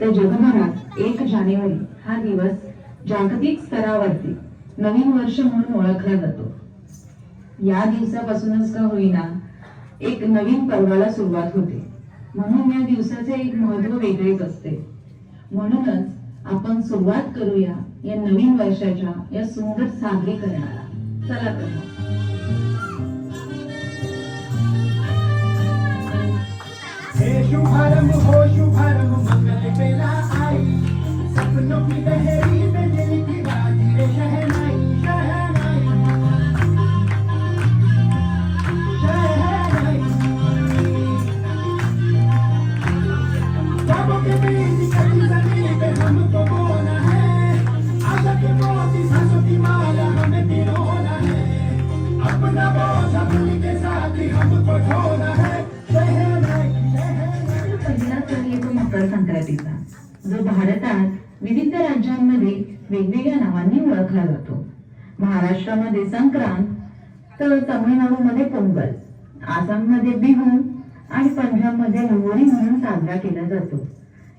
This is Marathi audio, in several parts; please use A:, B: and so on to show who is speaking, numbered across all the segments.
A: तर जगभरात 1 जानेवारी हा दिवस जागतिक स्तरावरती नवीन वर्ष म्हणून ओळखला जातो. या दिवसापासूनच का होईना एक नवीन पर्वाला सुरुवात होते. म्हणून या दिवसाचे एक महत्त्व वेगळेच असते. म्हणूनच आपण सुरुवात करूया या नवीन वर्षाच्या या सुंदर साजरीकरणाला. चला तर मग.
B: शुभारंभ हो शुभारंभ मंगल बेला आई, सपनों की बहरी में दिल की बाजी रे शहनाई शहनाई शहनाई। ख्वाबों के बीच कटी जमीन पे हमको बोना है, आशा की मोती सांसों की माला हमें पिरोना है, अपना बोझ भूल के साथ ही हमको ढोना है शहनाई।
A: पहिला सण येतो मकर संक्रांतीचा, जो भारतात विविध राज्यांमध्ये वेगवेगळ्या नावांनी ओळखला जातो. महाराष्ट्रामध्ये संक्रांत, तर तामिळनाडूमध्ये पोंगल, आसाममध्ये बिहू आणि पंजाबमध्ये लोहरी म्हणून साजरा केला जातो.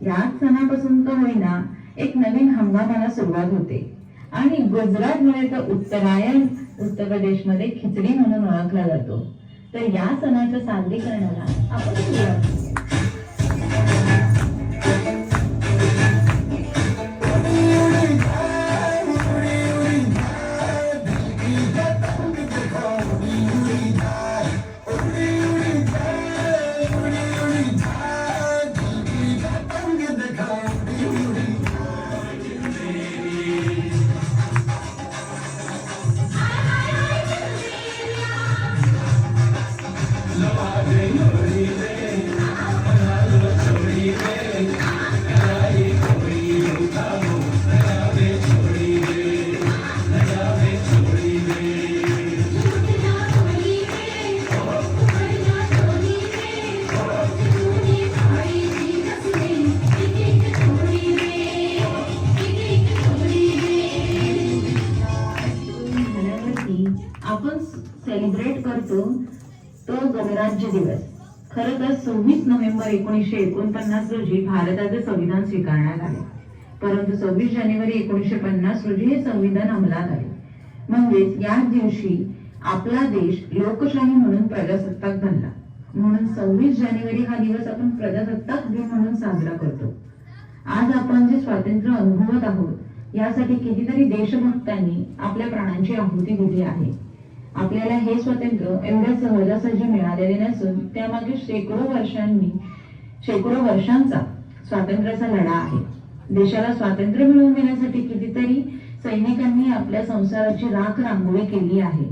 A: याच सणापासून का होईना एक नवीन हंगामाला सुरुवात होते आणि गुजरातमध्ये तर उत्तरायण, उत्तर प्रदेशमध्ये खिचडी म्हणून ओळखला जातो. तर या सणाच्या साजरीकरणाला आपण सुरुवात करूया. आपण सेलिब्रेट करतो तो गणराज्य दिवस. खरं तर 26 नोव्हेंबर 1949 रोजी भारताचे संविधान स्वीकारण्यात आले, परंतु 26 जानेवारी 1950 रोजी हे संविधान अंमलात आले. म्हणजेच याच दिवशी आपला देश लोकशाही म्हणून प्रजासत्ताक बनला. म्हणून 26 जानेवारी हा दिवस आपण प्रजासत्ताक दिन म्हणून साजरा करतो. आज आपण जे स्वातंत्र्य अनुभवत आहोत यासाठी कितीतरी देशभक्तांनी आपल्या प्राणांची आहुती दिली आहे. आपल्याला हे स्वातंत्र्य एवढ्या सहजासहजी मिळालेले नसून त्यामागे शेकडो वर्षांचा स्वातंत्र्याचा लढा आहे. देशाला स्वातंत्र्य मिळवून देण्यासाठी कितीतरी सैनिकांनी आपल्या संसाराची राख रांगोळी केली आहे.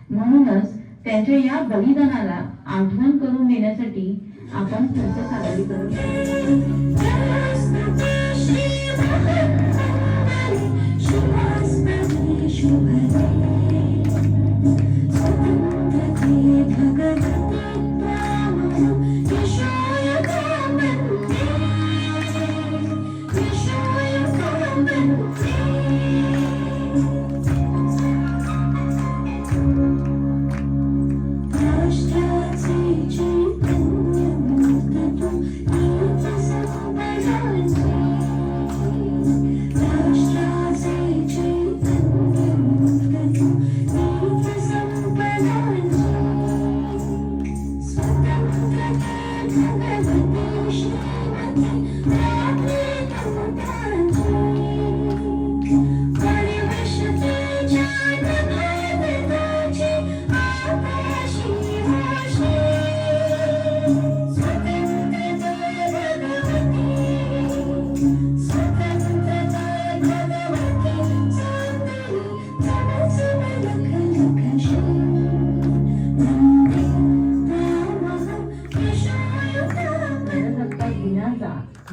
A: म्हणूनच त्यांच्या या बलिदानाला आठवण करून देण्यासाठी आपण त्यांचं सादरीकरण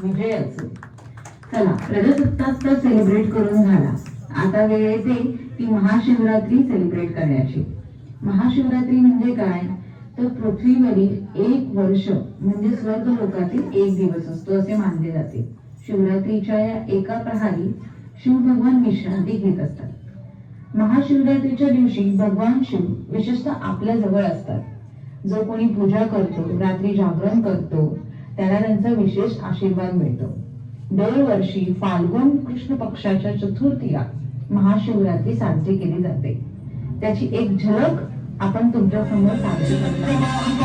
A: विजय असो. चला, प्रजासत्ताक तर सेलिब्रेट करून झाला. आता वेळ येते ती महाशिवरात्री सेलिब्रेट करण्याची. महाशिवरात्री म्हणजे काय तर पृथ्वीवरील 1 वर्ष म्हणजे स्वर्ग लोकातील 1 दिवस असतो असे मानले जाते. शिवरात्रीच्या या एका प्रहारी शिव भगवान विश्रांती घेत असतात. महाशिवरात्रीच्या दिवशी भगवान शिव विशेषतः आपल्या जवळ असतात. जो कोणी पूजा करतो, रात्री जागरण करतो, त्याला त्यांचा विशेष आशीर्वाद मिळतो. दरवर्षी फाल्गुन कृष्ण पक्षाच्या चतुर्थीला महाशिवरात्री साजरी केली जाते. त्याची एक झलक आपण तुमच्या समोर साजरी करणार आहोत.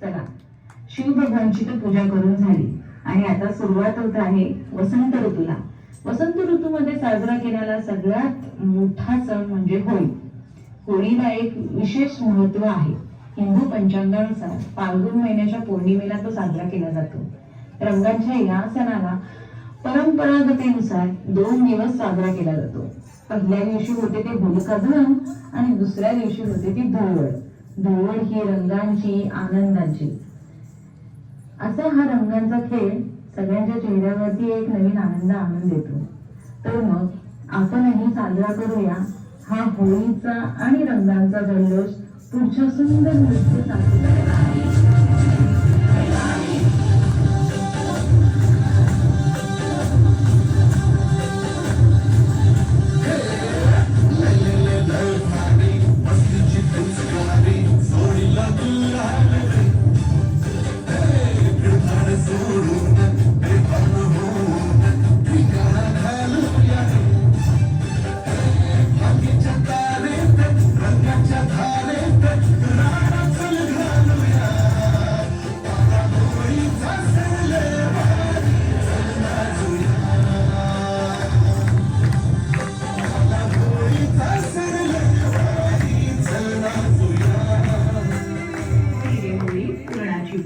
A: चला, शिव भगवानची तर पूजा करून झाली आणि आता सुरुवात होत आहे वसंत ऋतूला. वसंत ऋतूमध्ये साजरा केलेला सगळ्यात मोठा सण म्हणजे होळी. होळीला एक विशेष महत्व आहे. हिंदू पंचांगानुसार फाल्गुन महिन्याच्या पौर्णिमेला तो साजरा केला जातो. रंगांच्या या सणाला परंपरागतेनुसार 2 दिवस साजरा केला जातो. पहिल्या दिवशी होते ते होलिका दहन आणि दुसऱ्या दिवशी होते ती धुळवड. धुळवड ही रंगांची, आनंदाची, असा हा रंगांचा खेळ सगळ्यांच्या चेहऱ्यावरती एक नवीन आनंद आणून देतो. तर मग आपणही साजरा करूया हा होळीचा आणि रंगांचा जल्लोष पुढच्या सुंदर नृत्य सांस्कृतिक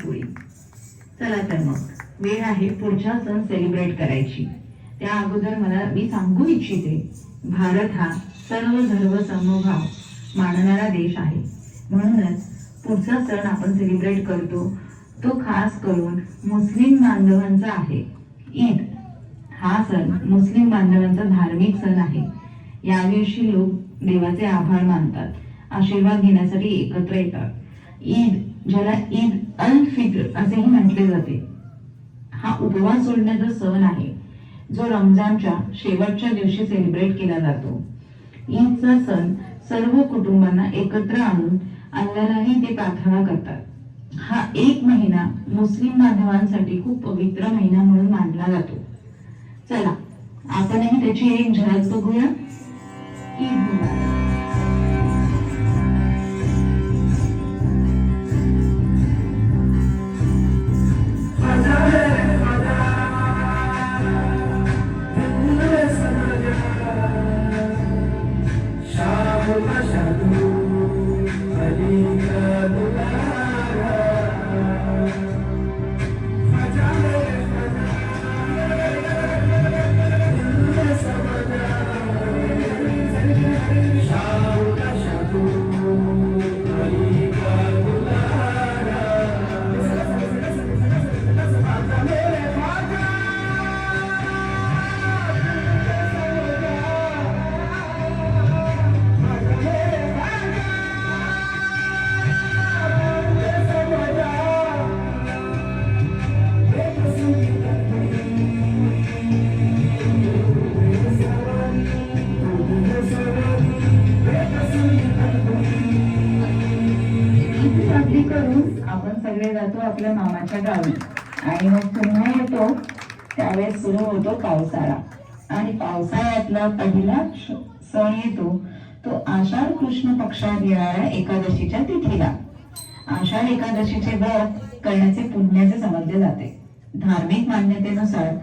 A: पोळी. चला तर मग वेळ आहे पुढचा सण सेलिब्रेट करायची. त्या अगोदर मी सांगू इच्छिते, भारत हा सर्व धर्म समभाव मानणारा देश आहे. म्हणूनच पुढचा सण आपण सेलिब्रेट करतो तो खास करून मुस्लिम बांधवांचा आहे. ईद हा सण मुस्लिम बांधवांचा धार्मिक सण आहे. या दिवशी लोक देवाचे आभार मानतात, आशीर्वाद घेण्यासाठी एकत्र येतात. ईद, ज्याला ईद अल फित्र असेही म्हटले जाते, हा उपवास सोडण्याचा सण आहे जो रमजानच्या शेवटच्या दिवशी सेलिब्रेट केला जातो. ईदचा सण सर्व कुटुंबांना एकत्र आणून अल्लाहलाही ते प्रार्थना करतात. हा एक महिना मुस्लिम बांधवांसाठी खूप पवित्र महिना म्हणून मानला जातो. चला आपणही त्याची एक झलक बघूया. ईद मुबारक. आपण सगळे जातो आपल्या मामाच्या गावी आणि मग पुन्हा येतो. त्यावेळेस सुरू होतो पावसाळा आणि पावसाळ्यातला पहिला सण येतो तो आषाढ कृष्ण पक्षात येणाऱ्या एकादशीच्या तिथीला. आषाढ एकादशीचे व्रत करण्याचे पुण्याचे समजले जाते. धार्मिक मान्यतेनुसार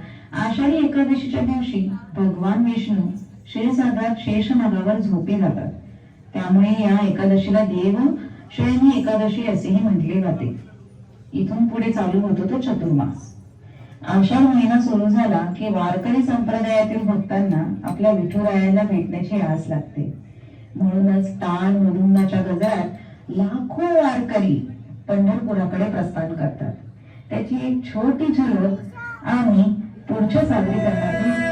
A: आषाढी एकादशीच्या दिवशी भगवान विष्णू क्षीरसागरात शेषनागावर झोपी जातात. त्यामुळे या एकादशीला देव शयनी एकादशी असेही म्हटले जाते. इथून पुढे चालू होतो तो चतुर्मास. आषाढ महिना सुरू झाला की वारकरी संप्रदायातील भक्तांना आपल्या विठुरायाला भेटण्याची आस लागते. म्हणूनच टाळ मृदुंगाच्या गजरात लाखो वारकरी पंढरपुराकडे प्रस्थान करतात. त्याची एक छोटी झलक आम्ही पुढच्या सादरीकरणातून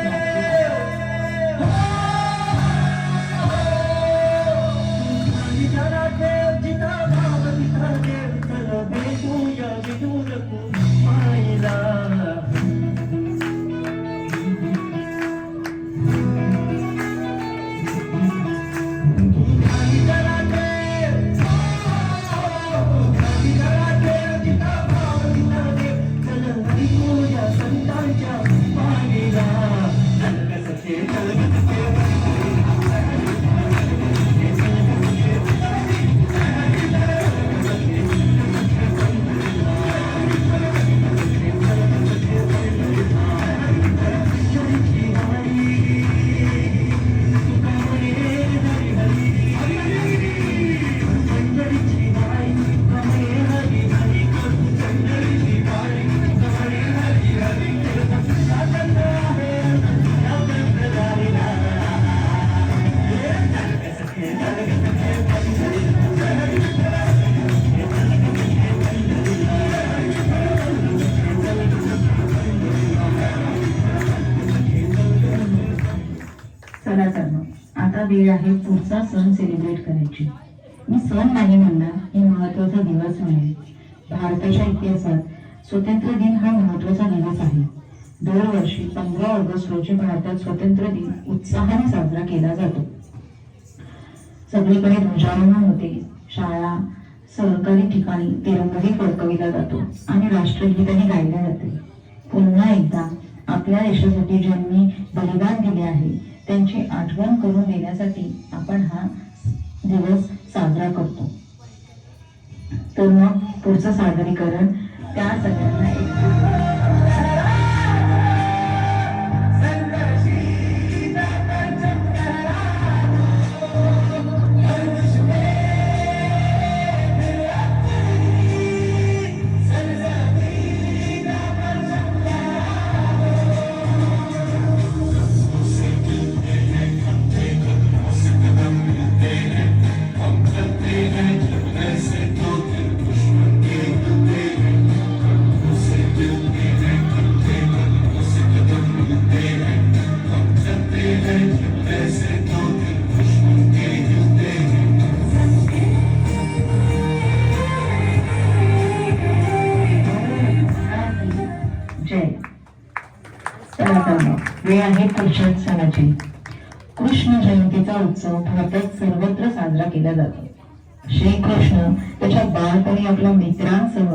A: चला तर मग आता वेळ आहे पुढचा सण सेलिब्रेट करायची. मी सण नाही म्हणणार, ही महत्वाचा दिवस आहे. भारताच्या इतिहासात स्वातंत्र्य दिन हा महत्वाचा दिवस आहे. दरवर्षी 15 ऑगस्ट रोजी भारतात स्वातंत्र्य दिन उत्साहाने साजरा केला जातो. सगळीकडे ध्वजारोहण होते. शाळा, सरकारी ठिकाणी तिरंगाही फडकविला जातो आणि राष्ट्रगीतही गायले जाते. पुन्हा एकदा आपल्या देशासाठी ज्यांनी बलिदान दिले आहे त्यांची आठवण करून देण्यासाठी आपण हा दिवस साजरा करतो. तर मग पुढचं सादरीकरण त्या सगळ्यांना वेळ आहे पुढच्या सणाची. कृष्ण जयंतीचा उत्सव भारतात सर्वत्र साजरा केला जातो. श्रीकृष्ण त्याच्या बालपणी आपल्या मित्रांसह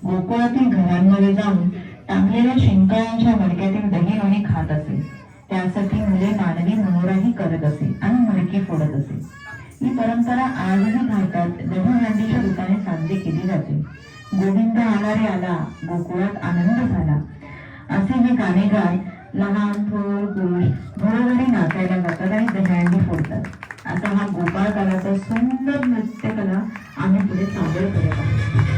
A: गोकुळातील घरांमध्ये जाऊन टांगलेल्या शिंकाळ्यांच्या मडक्यातील दहीलोणी खात असे. त्यासाठी मुले मानवी मनोराही करत असे आणि मडकी फोडत असे. ही परंपरा आजही भारतात दहीहंडीच्या रूपाने साजरी केली जाते. गोविंद आला रे आला, गोकुळात आनंद झाला, असे हे गाणे गात लहान थोर पुरुष घरोघरी नाचायला जातात आणि दहीहंडी फोडतात. असा हा गोपाळ कालाचा सुंदर नृत्यकला आम्ही पुढे सादर करत आहोत.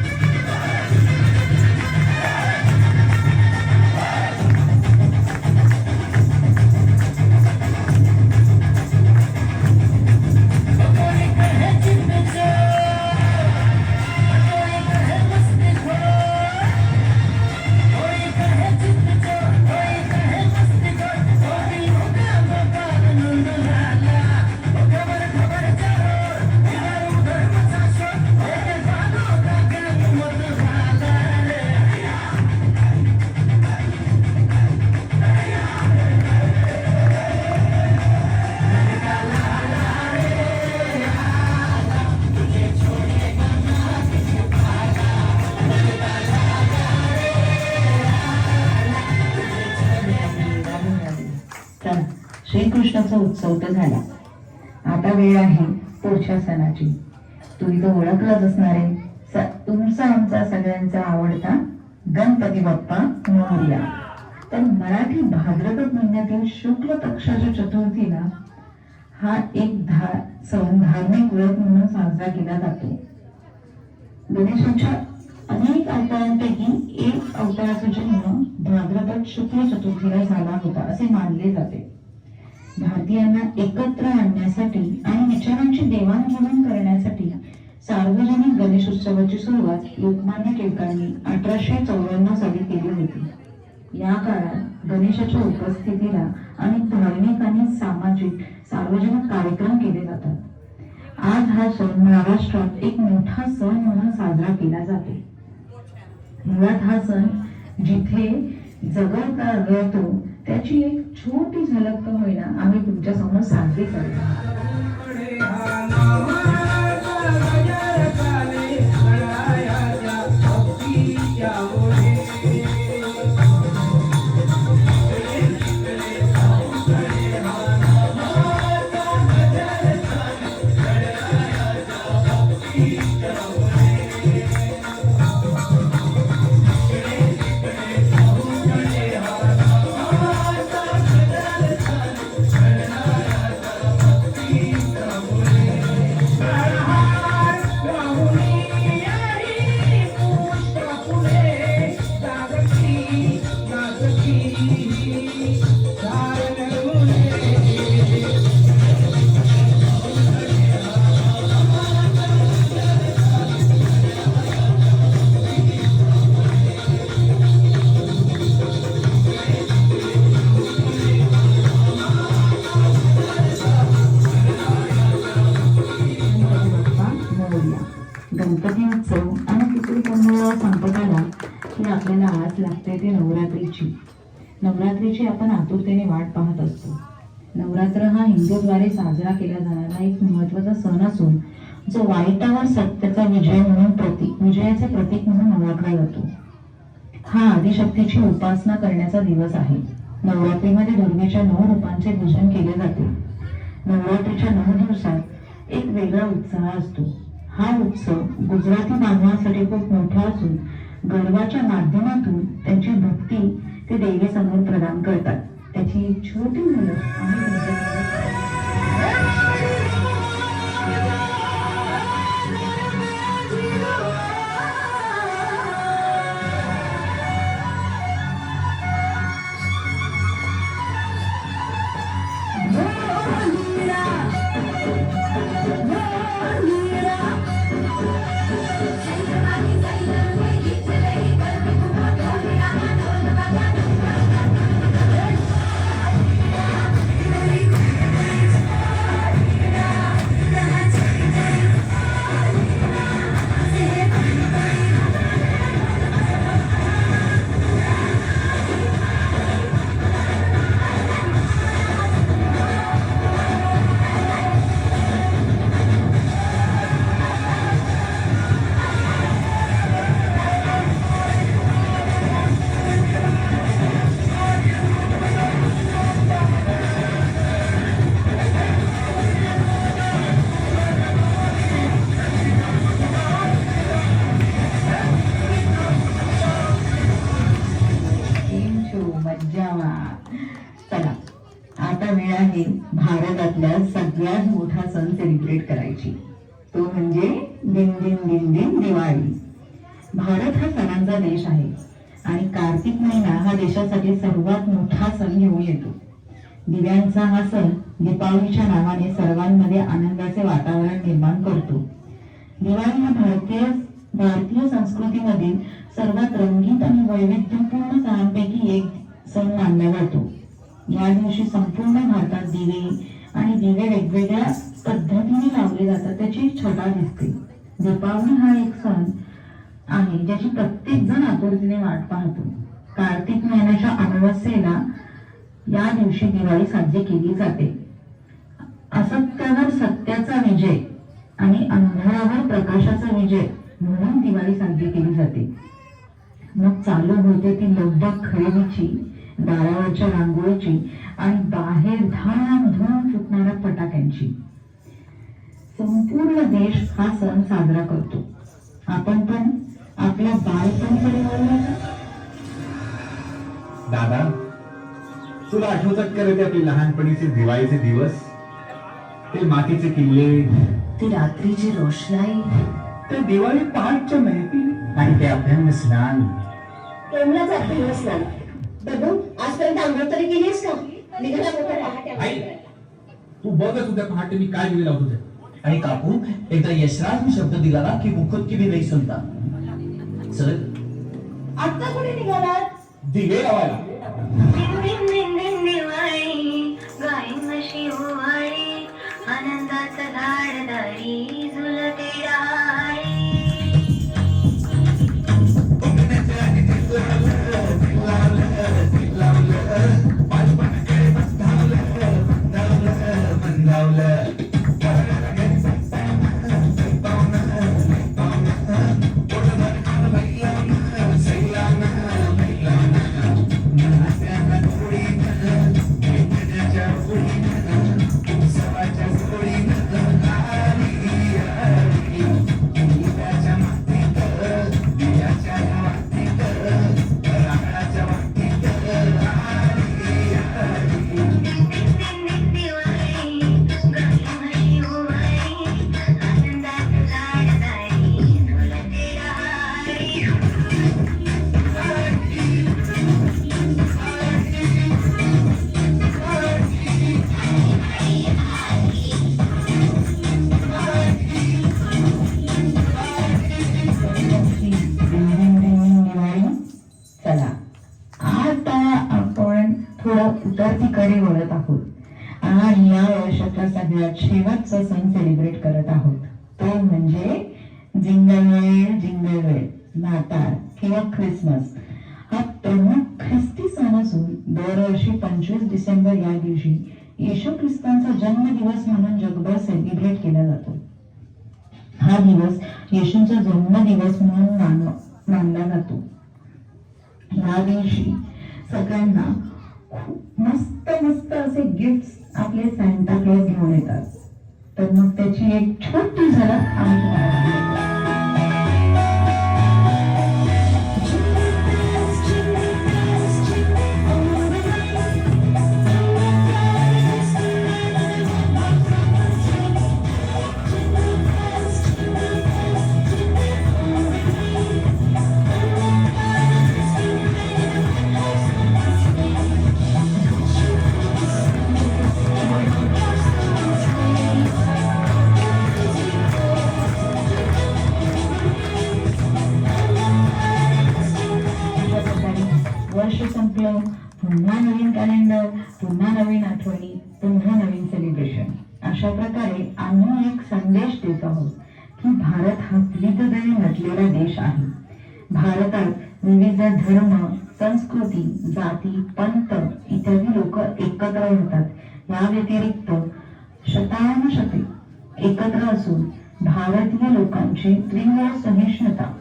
A: श्रीकृष्णाचा उत्सव तर झाला. आता वेळ आहे पुढच्या सणाची. तुम्ही तो ओळखलाच असणार आहे, तुमचा आमचा सगळ्यांचा आवडता गणपती बाप्पा मोरया. तर मराठी भाद्रपद महिन्यातील शुक्ल पक्षाच्या चतुर्थीला हा एक धार्मिक व्रत म्हणून साजरा केला जातो. गणेशांच्या अनेक अवतारांपैकी एक अवताराचा जन्म भाद्रपद शुक्ल चतुर्थीला झाला होता असे मानले जाते. भारतीयांना एकत्र आणण्यासाठी आणि विचारांची देवाणघेवाण करण्यासाठी सार्वजनिक गणेशोत्सवाची सुरुवात लोकमान्य टिळकांनी 1894 साली केली होती. या काळात गणेशाच्या उपस्थितीला अनेक धार्मिक आणि सामाजिक सार्वजनिक कार्यक्रम केले जातात. आज हा सण महाराष्ट्रात एक मोठा सण म्हणून साजरा केला जातो. मुळात हा सण जिथे जगत आढळतो त्याची एक छोटी झलक का होईना आम्ही तुमच्या समोर साजरी करतो. गणपती उत्सव आणि तिसरी संपत आला की आपल्याला आज लागते ते नवरात्रीची आपण आतुरतेने वाट पाहत असतो. नवरात्र हा हिंदूद्वारे साजरा केला जाणारा एक महत्त्वाचा सण असून जो वाईटावर सत्याचा विजयाचे प्रतीक म्हणून ओळखला जातो. हा आदिशक्तीची उपासना करण्याचा दिवस आहे. नवरात्रीमध्ये दुर्गेच्या 9 रूपांचे पूजन केले जाते. नवरात्रीच्या 9 दिवसात एक वेगळा उत्साह असतो. हा उत्सव गुजराती बांधवांसाठी खूप मोठा असून गरबाच्या माध्यमातून त्यांची भक्ती ते देवीसमोर प्रदान करतात. त्याची एक छोटी मुलं आम्ही तुमच्याकडे चला आता वेळ आहे भारतातल्या सगळ्यात मोठा सण सेलिब्रेट करायची. तो म्हणजे दिन दिन दिन दिन दिवाळी. भारत हा सणांचा देश आहे आणि कार्तिक महिना हा देशासाठी सर्वात मोठा सण घेऊन येतो. दिव्यांचा हा सण दीपावलीच्या नावाने सर्वांमध्ये आनंदाचे वातावरण निर्माण करतो. दिवाळी हा भारतीय संस्कृतीमधील सर्वात रंगीत आणि वैविध्यपूर्ण सणांपैकी एक सण मानला जातो. या दिवशी संपूर्ण भारतात दिवे वेगवेगळ्या पद्धतीने लावले जातात. त्याची छटा दिसते. दीपावली हा एक सण आहे ज्याची प्रत्येक जण आतुरतेने वाट पाहतो. कार्तिक महिन्याच्या अमावस्येला या दिवशी दिवाळी साजरी केली जाते. असत्यावर सत्याचा विजय आणि अंधारावर प्रकाशाचा विजय म्हणून दिवाळी साजरी केली जाते. मग चालू होते ती लगबग खरेदीची, दारावरच्या रांगोळीची आणि बाहेर धामधूम फुटणाऱ्या फटाक्यांची. संपूर्ण देश हा सण साजरा करतो. आपण पण आपल्या बालपणीकडे वळूया.
C: दादा, तुला आठवतात का रे ते आपले लहानपणीचे दिवाळीचे दिवस? ते मातीचे किल्ले,
A: ती रात्रीची रोषणाई,
C: ते दिवाळी पहाटच्या महफिली आणि ते अभ्यंग स्नान.
D: केवढाच अभ्यंग स्नान. बघू, आजपर्यंत आंघोळ तरी केलीस का? निघाला मोठा पहाटे
C: आई, तू बघत होत्या पहाटे मी काय दिलेला होतं.
E: आणि काकू एकदा यशराज मी शब्द दिला ना की मुखत की भी नाही सुनता. चल
D: आता कुठे निघालात?
C: दिवे लावायला.
A: आनंदाचं झाडदारी झुलते डाळी. चला आता आपण थोडं उतरतीकडे वळत आहोत आणि या वर्षाचा सगळ्यात शेवटचा सण सेलिब्रेट करत आहोत. तो म्हणजे जिंगल वेल नाताळ किंवा ख्रिसमस. हा प्रमुख ख्रिस्ती सण असून दरवर्षी 25 डिसेंबर या दिवशी येशू ख्रिस्तांचा जन्मदिवस म्हणून जगभर सेलिब्रेट केला जातो. हा दिवस येशूंचा जन्मदिवस म्हणून मानला जातो. या दिवशी सगळ्यांना खूप मस्त मस्त असे गिफ्ट आपले सॅन्टा क्लॉज घेऊन येतात. तर मग त्याची एक छोटी झलक आम्ही तुम्हाला दाखवतो. वर्ष संपलं, पुन्हा नवीन कॅलेंडर, पुन्हा नवीन आठवणी, पुन्हा नवीन सेलिब्रेशन. अशा प्रकारे आम्ही एक संदेश देत आहोत की भारत हा विविधतेने नटलेला देश आहे. भारतात विविध धर्म, संस्कृती, जाती, पंथ इत्यादी लोक एकत्र राहतात. या व्यतिरिक्त शतानुशते एकत्र असून भारतीय लोकांची तीव्र सहिष्णुता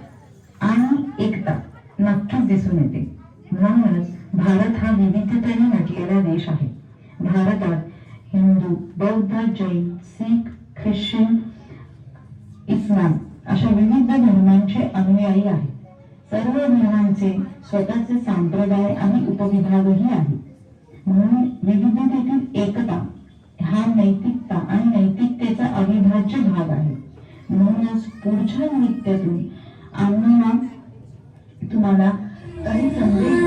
A: आणि एकता नक्कीच दिसून येते. म्हणूनच भारत हा विविधतेने नटलेला देश आहे. भारतात हिंदू, बौद्ध, जैन, शीख, ख्रिश्चन, इस्लाम अशा विविध धर्मांचे अनुयायी आहेत. सर्व धर्मांचे स्वतःचे संप्रदाय आणि उपविभागही आहेत. म्हणून विविधतेतील एकता हा नैतिकता आणि नैतिकतेचा अविभाज्य भाग आहे. म्हणूनच पुढच्या नृत्यातून आम्हाला तुम्हाला काही संदेश